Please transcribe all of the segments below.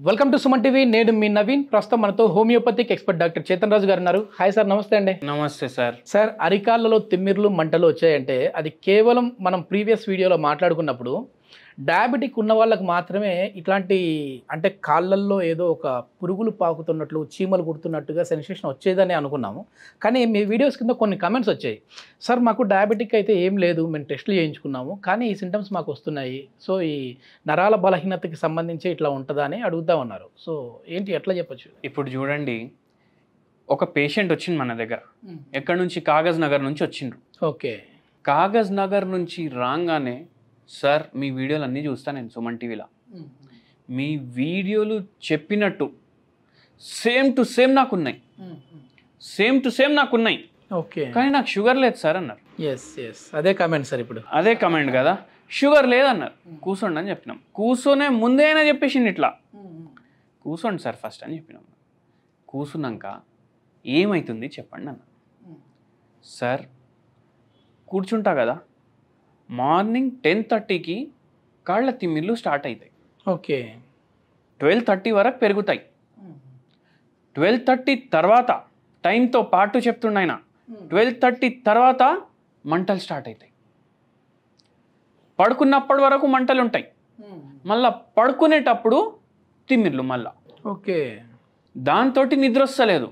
Welcome to Suman TV. నేను మీ నవీన్. ప్రస్తుతం మనతో హోమియోపతిక్ ఎక్స్పర్ట్ డాక్టర్ చేతన్ రాజు గారు ఉన్నారు. హాయ్ సార్, నమస్తే అండి. నమస్తే సార్. సార్, అరికాళ్ళలో తిమ్మిర్లు మంటలు వచ్చాయంటే అది కేవలం మనం ప్రీవియస్ వీడియోలో మాట్లాడుకున్నప్పుడు డయాబెటిక్ ఉన్న వాళ్ళకి మాత్రమే ఇట్లాంటి అంటే కాళ్ళల్లో ఏదో ఒక పురుగులు పాకుతున్నట్లు చీమలు కుడుతున్నట్టుగా సెన్సేషన్ వచ్చేదని అనుకున్నాము. కానీ మీ వీడియోస్ కింద కొన్ని కమెంట్స్ వచ్చాయి. సార్, మాకు డయాబెటిక్ అయితే ఏం లేదు, మేము టెస్టులు చేయించుకున్నాము, కానీ ఈ సింటమ్స్ మాకు వస్తున్నాయి. సో ఈ నరాల బలహీనతకి సంబంధించి ఇట్లా ఉంటుందా అని అడుగుతా ఉన్నారు. సో ఏంటి, ఎట్లా చెప్పచ్చు? ఇప్పుడు చూడండి, ఒక పేషెంట్ వచ్చింది మన దగ్గర. ఎక్కడి నుంచి? కాగజ్ నగర్ నుంచి వచ్చిండ్రు. ఓకే. కాగజ్ నగర్ నుంచి రాగానే, సార్ మీ వీడియోలు అన్నీ చూస్తాను నేను సుమన్ టీవీలో, మీ వీడియోలు చెప్పినట్టు సేమ్ టు సేమ్ నాకున్నాయి, సేమ్ టు సేమ్ నాకున్నాయి, ఓకే, కానీ నాకు షుగర్ లేదు సార్ అన్నారు. అదే కామెంట్ సార్. ఇప్పుడు అదే కమెంట్ కదా, షుగర్ లేదన్నారు. కూర్చోండి అని చెప్పినాం. కూర్చొనే ముందే అయినా చెప్పేసింది ఇట్లా, కూర్చోండి సార్ ఫస్ట్ అని చెప్పినాం. కూర్చున్నాక ఏమవుతుంది చెప్పండి అన్న. సార్ కూర్చుంటా కదా, మార్నింగ్ 10:30కి కాళ్ళ తిమ్మిర్లు స్టార్ట్ అవుతాయి. ఓకే. 12:30 వరకు పెరుగుతాయి. 12:30 తర్వాత టైంతో పాటు చెప్తుండ ఆయన, 12:30 తర్వాత మంటలు స్టార్ట్ అవుతాయి. పడుకున్నప్పటి వరకు మంటలు ఉంటాయి, మళ్ళా పడుకునేటప్పుడు తిమ్మిర్లు మళ్ళా. ఓకే. దాంతో నిద్ర వస్తలేదు.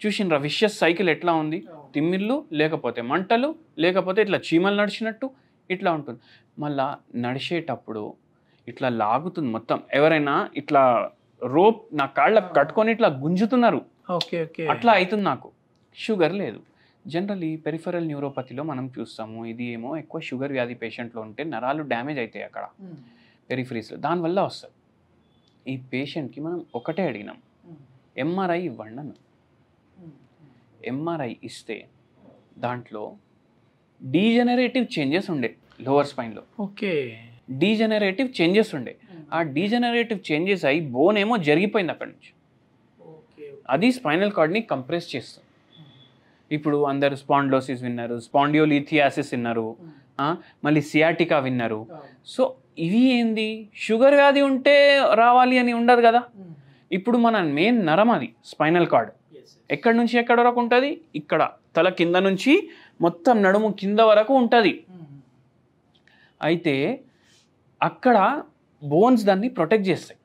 చూసినరా విషయస్ సైకిల్ ఎట్లా ఉంది? తిమ్మిర్లు, లేకపోతే మంటలు, లేకపోతే ఇట్లా చీమలు నడిచినట్టు ఇట్లా ఉంటుంది. మళ్ళా నడిచేటప్పుడు ఇట్లా లాగుతుంది మొత్తం. ఎవరైనా ఇట్లా రోప్ నా కాళ్ళకు కట్టుకొని ఇట్లా గుంజుతున్నారు. ఓకే. ఓకే. అట్లా అవుతుంది నాకు. షుగర్ లేదు. జనరలీ పెరిఫరల్ న్యూరోపతిలో మనం చూస్తాము, ఇది ఏమో ఎక్కువ షుగర్ వ్యాధి పేషెంట్లో ఉంటే నరాలు డ్యామేజ్ అవుతాయి అక్కడ పెరిఫరీస్లో, దానివల్ల వస్తుంది. ఈ పేషెంట్కి మనం ఒకటే అడిగినాం, ఎంఆర్ఐ ఇవ్వండి అన్న. ఎంఆర్ఐ ఇస్తే దాంట్లో డీజనరేటివ్ చేంజెస్ ఉండే లోవర్ స్పైన్లో. ఓకే. డీజనరేటివ్ చేంజెస్ ఉండే. ఆ డీజనరేటివ్ చేంజెస్ అయ్యి బోన్ ఏమో జరిగిపోయింది అక్కడి నుంచి. అది స్పైనల్ కార్డ్ని కంప్రెస్ చేస్తుంది. ఇప్పుడు అందరు స్పాండ్లోసిస్ విన్నారు, స్పాండియోలిథియాసిస్ విన్నారు, మళ్ళీ సియాటికా విన్నారు. సో ఇవి ఏంది, షుగర్ వ్యాధి ఉంటే రావాలి అని ఉండదు కదా. ఇప్పుడు మన మెయిన్ నరం అది స్పైనల్ కార్డ్. ఎక్కడి నుంచి ఎక్కడి వరకు ఉంటుంది? ఇక్కడ తల కింద నుంచి మొత్తం నడుము కింద వరకు ఉంటుంది. అయితే అక్కడ బోన్స్ దాన్ని ప్రొటెక్ట్ చేస్తాయి.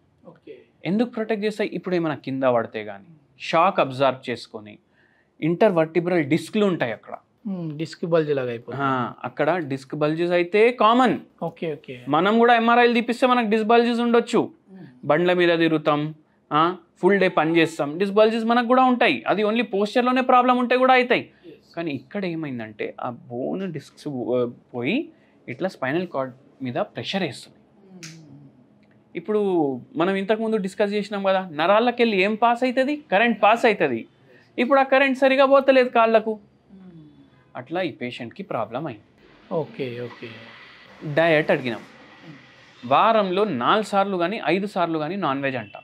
ఎందుకు ప్రొటెక్ట్ చేస్తాయి? ఇప్పుడు ఏమైనా కింద పడితే కానీ షాక్ అబ్జర్వ్ చేసుకొని ఇంటర్వర్టిబ్రల్ డిస్క్లు ఉంటాయి అక్కడ. డిస్క్ బల్జ్ లాగా అయిపోతుంది. అక్కడ డిస్క్ బల్జెస్ అయితే కామన్. ఓకే. ఓకే. మనం కూడా ఎంఆర్ఐలు తీపిస్తే మనకు డిస్క్ బల్జెస్ ఉండొచ్చు. బండ్ల మీద తిరుగుతాం, ఫుల్ డే పని చేస్తాం, డిస్క్ బల్జెస్ మనకు కూడా ఉంటాయి. అది ఓన్లీ పోస్చర్లోనే ప్రాబ్లం ఉంటే కూడా అవుతాయి. కానీ ఇక్కడ ఏమైందంటే ఆ బోన్ డిస్క్స్ పోయి ఇట్లా స్పైనల్ కార్డ్ మీద ప్రెషర్ వేస్తుంది. ఇప్పుడు మనం ఇంతకుముందు డిస్కస్ చేసినాం కదా, నరాళ్ళకి వెళ్ళి ఏం పాస్ అవుతుంది? కరెంట్ పాస్ అవుతుంది. ఇప్పుడు ఆ కరెంట్ సరిగా పోతలేదు కాళ్ళకు. అట్లా ఈ పేషెంట్కి ప్రాబ్లం అయింది. ఓకే. ఓకే. డయట్ అడిగినాం. వారంలో 4 సార్లు కానీ 5 సార్లు కానీ నాన్ వెజ్ అంట.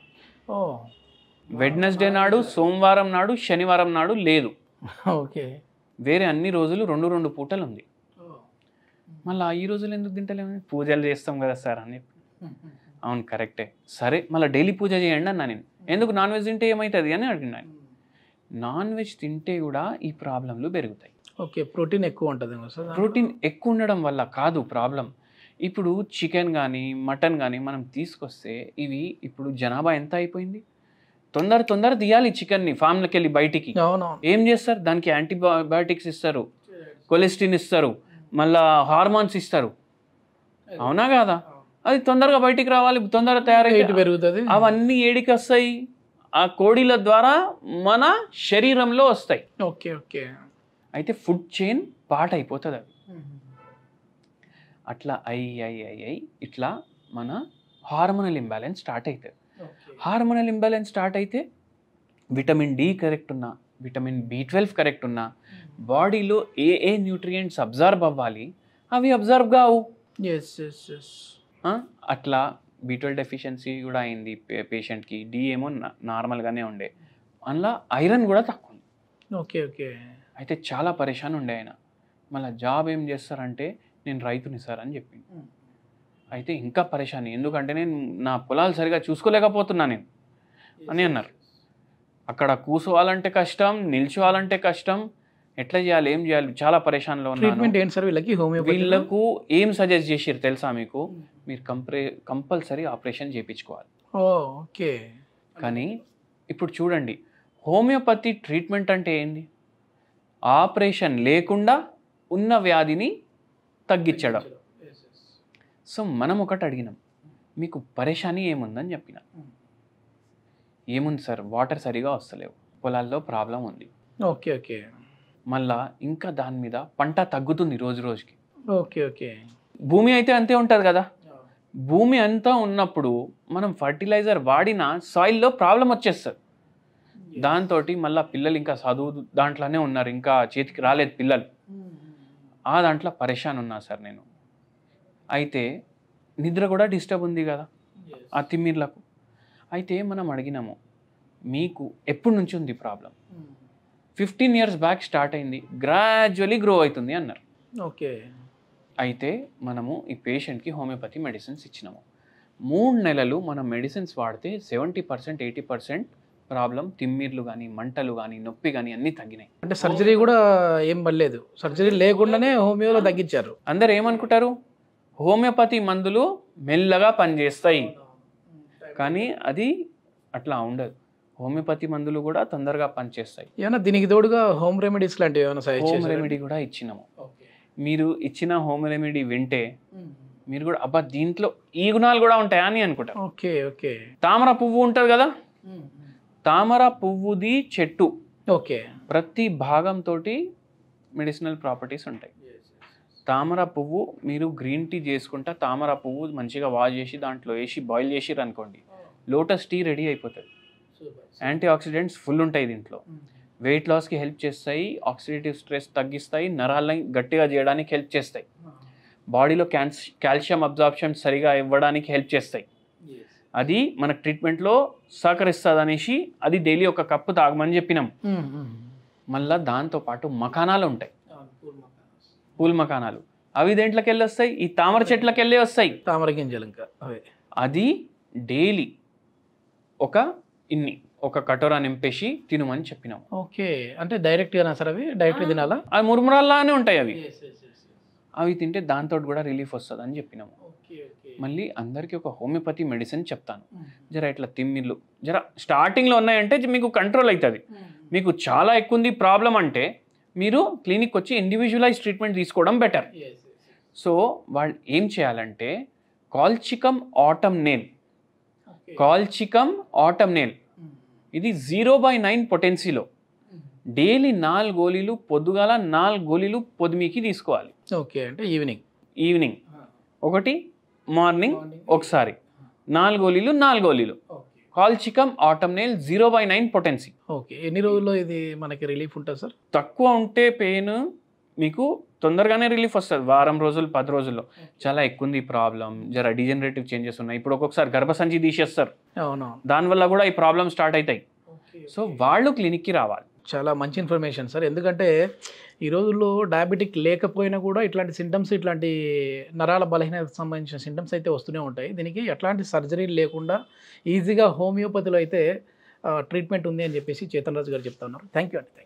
వెడ్నెస్డే నాడు, సోమవారం నాడు, శనివారం నాడు లేదు. ఓకే. వేరే అన్ని రోజులు 2 పూటలు ఉంది. మళ్ళీ ఈ రోజులు ఎందుకు తింటలేము? పూజలు చేస్తాం కదా సార్ అని. అవును, కరెక్టే. సరే మళ్ళీ డైలీ పూజ చేయండి అన్నా నేను. ఎందుకు నాన్ వెజ్ తింటే ఏమవుతుంది అని అడిగినాను. నాన్ వెజ్ తింటే కూడా ఈ ప్రాబ్లంలు పెరుగుతాయి. ఓకే. ప్రోటీన్ ఎక్కువ ఉంటుంది. ప్రోటీన్ ఎక్కువ ఉండడం వల్ల కాదు ప్రాబ్లం. ఇప్పుడు చికెన్ కానీ మటన్ కానీ మనం తీసుకొస్తే ఇవి ఇప్పుడు జనాభా ఎంత అయిపోయింది? తొందర తీయాలి చికెన్ని ఫామ్లోకి వెళ్ళి బయటికి. ఏం చేస్తారు? దానికి యాంటీబయాటిక్స్ ఇస్తారు, కొలెస్ట్రిన్ ఇస్తారు, మళ్ళా హార్మోన్స్ ఇస్తారు. అవునా కాదా? అది తొందరగా బయటికి రావాలి, తొందరగా తయారై పెరుగుతుంది. అవన్నీ ఏడికి వస్తాయి? ఆ కోడిల ద్వారా మన శరీరంలో వస్తాయి. ఓకే. ఓకే. అయితే ఫుడ్ చైన్ పార్ట్ అయిపోతుంది అది. అట్లా అయ్యి ఇట్లా మన హార్మోనల్ ఇంబ్యాలెన్స్ స్టార్ట్ అవుతుంది. హార్మోనల్ ఇంబ్యాలెన్స్ స్టార్ట్ అయితే విటమిన్ డి కరెక్ట్ ఉన్నా, విటమిన్ B12 కరెక్ట్ ఉన్నా, బాడీలో ఏ న్యూట్రియంట్స్ అబ్జర్వ్ అవ్వాలి అవి అబ్జర్వ్ కావు. అట్లా B12 డెఫిషియన్సీ కూడా అయింది పేషెంట్కి. డి ఏమో నార్మల్గానే ఉండే, అందులో ఐరన్ కూడా తక్కువ ఉంది. ఓకే. ఓకే. అయితే చాలా పరేషాన్ ఉండే ఆయన. మళ్ళీ జాబ్ ఏం చేస్తారంటే నేను రైతుని సార్ అని చెప్పింది. అయితే ఇంకా పరేషాని, ఎందుకంటే నేను నా పొలాలు సరిగా చూసుకోలేకపోతున్నా నేను అని అన్నారు. అక్కడ కూర్చోవాలంటే కష్టం, నిల్చోవాలంటే కష్టం, ఎట్లా చేయాలి, ఏం చేయాలి, చాలా పరేషాన్లో ఉన్నాను. ట్రీట్మెంట్ ఏంటి సార్ వీళ్ళకి? హోమియోపతి వీళ్ళకు ఏం సజెస్ట్ చేసిరు తెలుసా మీకు? మీరు కంపల్సరీ ఆపరేషన్ చేయించుకోవాలి. ఓకే. కానీ ఇప్పుడు చూడండి, హోమియోపతి ట్రీట్మెంట్ అంటే ఏంది? ఆపరేషన్ లేకుండా ఉన్న వ్యాధిని తగ్గించడం. సో మనం ఒకటి అడిగినాం, మీకు పరేషాని ఏముందని చెప్పిన. ఏముంది సార్, వాటర్ సరిగా వస్తలేవు, పొలాల్లో ప్రాబ్లం ఉంది. Okay okay. మళ్ళా ఇంకా దాని మీద పంట తగ్గుతుంది రోజు రోజుకి. Okay okay. భూమి అయితే అంతే ఉంటుంది కదా. భూమి అంతా ఉన్నప్పుడు మనం ఫర్టిలైజర్ వాడినా సాయిల్లో ప్రాబ్లం వచ్చేస్తుంది. దాంతో మళ్ళీ పిల్లలు ఇంకా చదువు దాంట్లోనే ఉన్నారు, ఇంకా చేతికి రాలేదు పిల్లలు. ఆ దాంట్లో పరేషాన్ ఉన్నా సార్ నేను. అయితే నిద్ర కూడా డిస్టర్బ్ ఉంది కదా ఆ తిమ్మిర్లకు. అయితే మనం అడిగినాము, మీకు ఎప్పటి నుంచి ఉంది ప్రాబ్లం? 15 years బ్యాక్ స్టార్ట్ అయింది, గ్రాడ్యువలీ గ్రో అవుతుంది అన్నారు. ఓకే. అయితే మనము ఈ పేషెంట్కి హోమియోపతి మెడిసిన్స్ ఇచ్చినాము. 3 నెలలు మనం మెడిసిన్స్ వాడితే 70% 80% ప్రాబ్లం, తిమ్మిర్లు కానీ, మంటలు కానీ, నొప్పి కానీ అన్నీ తగ్గినాయి. అంటే సర్జరీ కూడా ఏం పడలేదు, సర్జరీ లేకుండానే హోమియోలో తగ్గించారు. అందరు ఏమనుకుంటారు, హోమియోపతి మందులు మెల్లగా పనిచేస్తాయి, కానీ అది అట్లా ఉండదు. హోమియోపతి మందులు కూడా తొందరగా పనిచేస్తాయి. ఏమన్నా దీనికి తోడుగా హోమ్ రెమెడీస్ లాంటివి ఏమైనా సజెస్ట్ హోమ్ రెమెడీ కూడా ఇచ్చినాము. మీరు ఇచ్చిన హోమ్ రెమెడీ వింటే మీరు కూడా అబ్బా దీంట్లో ఈ గుణాలు కూడా ఉంటాయా అని అనుకుంటారు. Okay okay. తామర పువ్వు ఉంటుంది కదా, తామర పువ్వుది చెట్టు ఓకే, ప్రతి భాగంతో మెడిసినల్ ప్రాపర్టీస్ ఉంటాయి. తామర పువ్వు మీరు గ్రీన్ టీ చేసుకుంటా, తామర పువ్వు మంచిగా వాష్ చేసి దాంట్లో వేసి బాయిల్ చేసిర్రు అనుకోండి, లోటస్ టీ రెడీ అయిపోతుంది. యాంటీ ఆక్సిడెంట్స్ ఫుల్ ఉంటాయి దీంట్లో. వెయిట్ లాస్కి హెల్ప్ చేస్తాయి, ఆక్సిడేటివ్ స్ట్రెస్ తగ్గిస్తాయి, నరాలని గట్టిగా చేయడానికి హెల్ప్ చేస్తాయి, బాడీలో కాల్షియం అబ్జార్ప్షన్ సరిగా ఇవ్వడానికి హెల్ప్ చేస్తాయి. అది మన ట్రీట్మెంట్లో సహకరిస్తుంది అనేసి అది డైలీ ఒక కప్పు తాగమని చెప్పినాం. మళ్ళీ దాంతోపాటు మకానాలు ఉంటాయి, పూల్ మకానాలు. అవి దేంట్లోకి వెళ్ళి వస్తాయి? ఈ తామర చెట్లకి వెళ్ళి వస్తాయి, తామర గింజలు. ఇంకా అది డైలీ ఒక కటోరా నింపేసి తినమని చెప్పినాం. ఓకే. అంటే డైరెక్ట్గా సార్ అవి డైరెక్ట్ తినాలా? అవి మురుమురాల్లానే ఉంటాయి అవి. అవి తింటే దాంతో కూడా రిలీఫ్ వస్తుంది అని చెప్పినాము. మళ్ళీ అందరికీ ఒక హోమియోపతి మెడిసిన్ చెప్తాను. జర ఇట్లా తిమ్మిళ్ళు జర స్టార్టింగ్లో ఉన్నాయంటే మీకు కంట్రోల్ అవుతుంది. మీకు చాలా ఎక్కువ ఉంది ప్రాబ్లం అంటే మీరు క్లినిక్ వచ్చి ఇండివిజువలైజ్ ట్రీట్మెంట్ తీసుకోవడం బెటర్. సో వాళ్ళు ఏం చేయాలంటే కాల్చికమ్ ఆటమ్ నేల్ ఇది 0/9 పొటెన్సీలో డైలీ 4 గోళీలు పొద్దుగాల, 4 గోళీలు పొద్దుమీకి తీసుకోవాలి. ఓకే. అంటే ఈవినింగ్ ఒకటి, మార్నింగ్ ఒకసారి, 4 గోళీలు 4 గోళీలు. కాల్చికమ్ ఆటమ్ నేల్ 0/9 పొటెన్సీ. ఓకే. ఎన్ని రోజుల్లో ఇది మనకి రిలీఫ్ ఉంటుంది సార్? తక్కువ ఉంటే పెయిన్ మీకు తొందరగానే రిలీఫ్ వస్తుంది, వారం రోజులు 10 రోజుల్లో. చాలా ఎక్కువ ఉంది ప్రాబ్లం, జర డిజనరేటివ్ చేంజెస్ ఉన్నాయి, ఇప్పుడు ఒక్కొక్కసారి గర్భసంచి తీసేస్తారు, దానివల్ల కూడా ఈ ప్రాబ్లం స్టార్ట్ అవుతాయి. సో వాళ్ళు క్లినిక్కి రావాలి. చాలా మంచి ఇన్ఫర్మేషన్ సార్. ఎందుకంటే ఈ రోజుల్లో డయాబెటిక్ లేకపోయినా కూడా ఇట్లాంటి సింటమ్స్, ఇట్లాంటి నరాల బలహీనతకు సంబంధించిన సింటమ్స్ అయితే వస్తూనే ఉంటాయి. దీనికి ఎట్లాంటి సర్జరీ లేకుండా ఈజీగా హోమియోపతిలో అయితే ట్రీట్మెంట్ ఉంది అని చెప్పేసి చేతన్ రాజు గారు చెప్తా ఉన్నారు. థ్యాంక్ యూ అండి.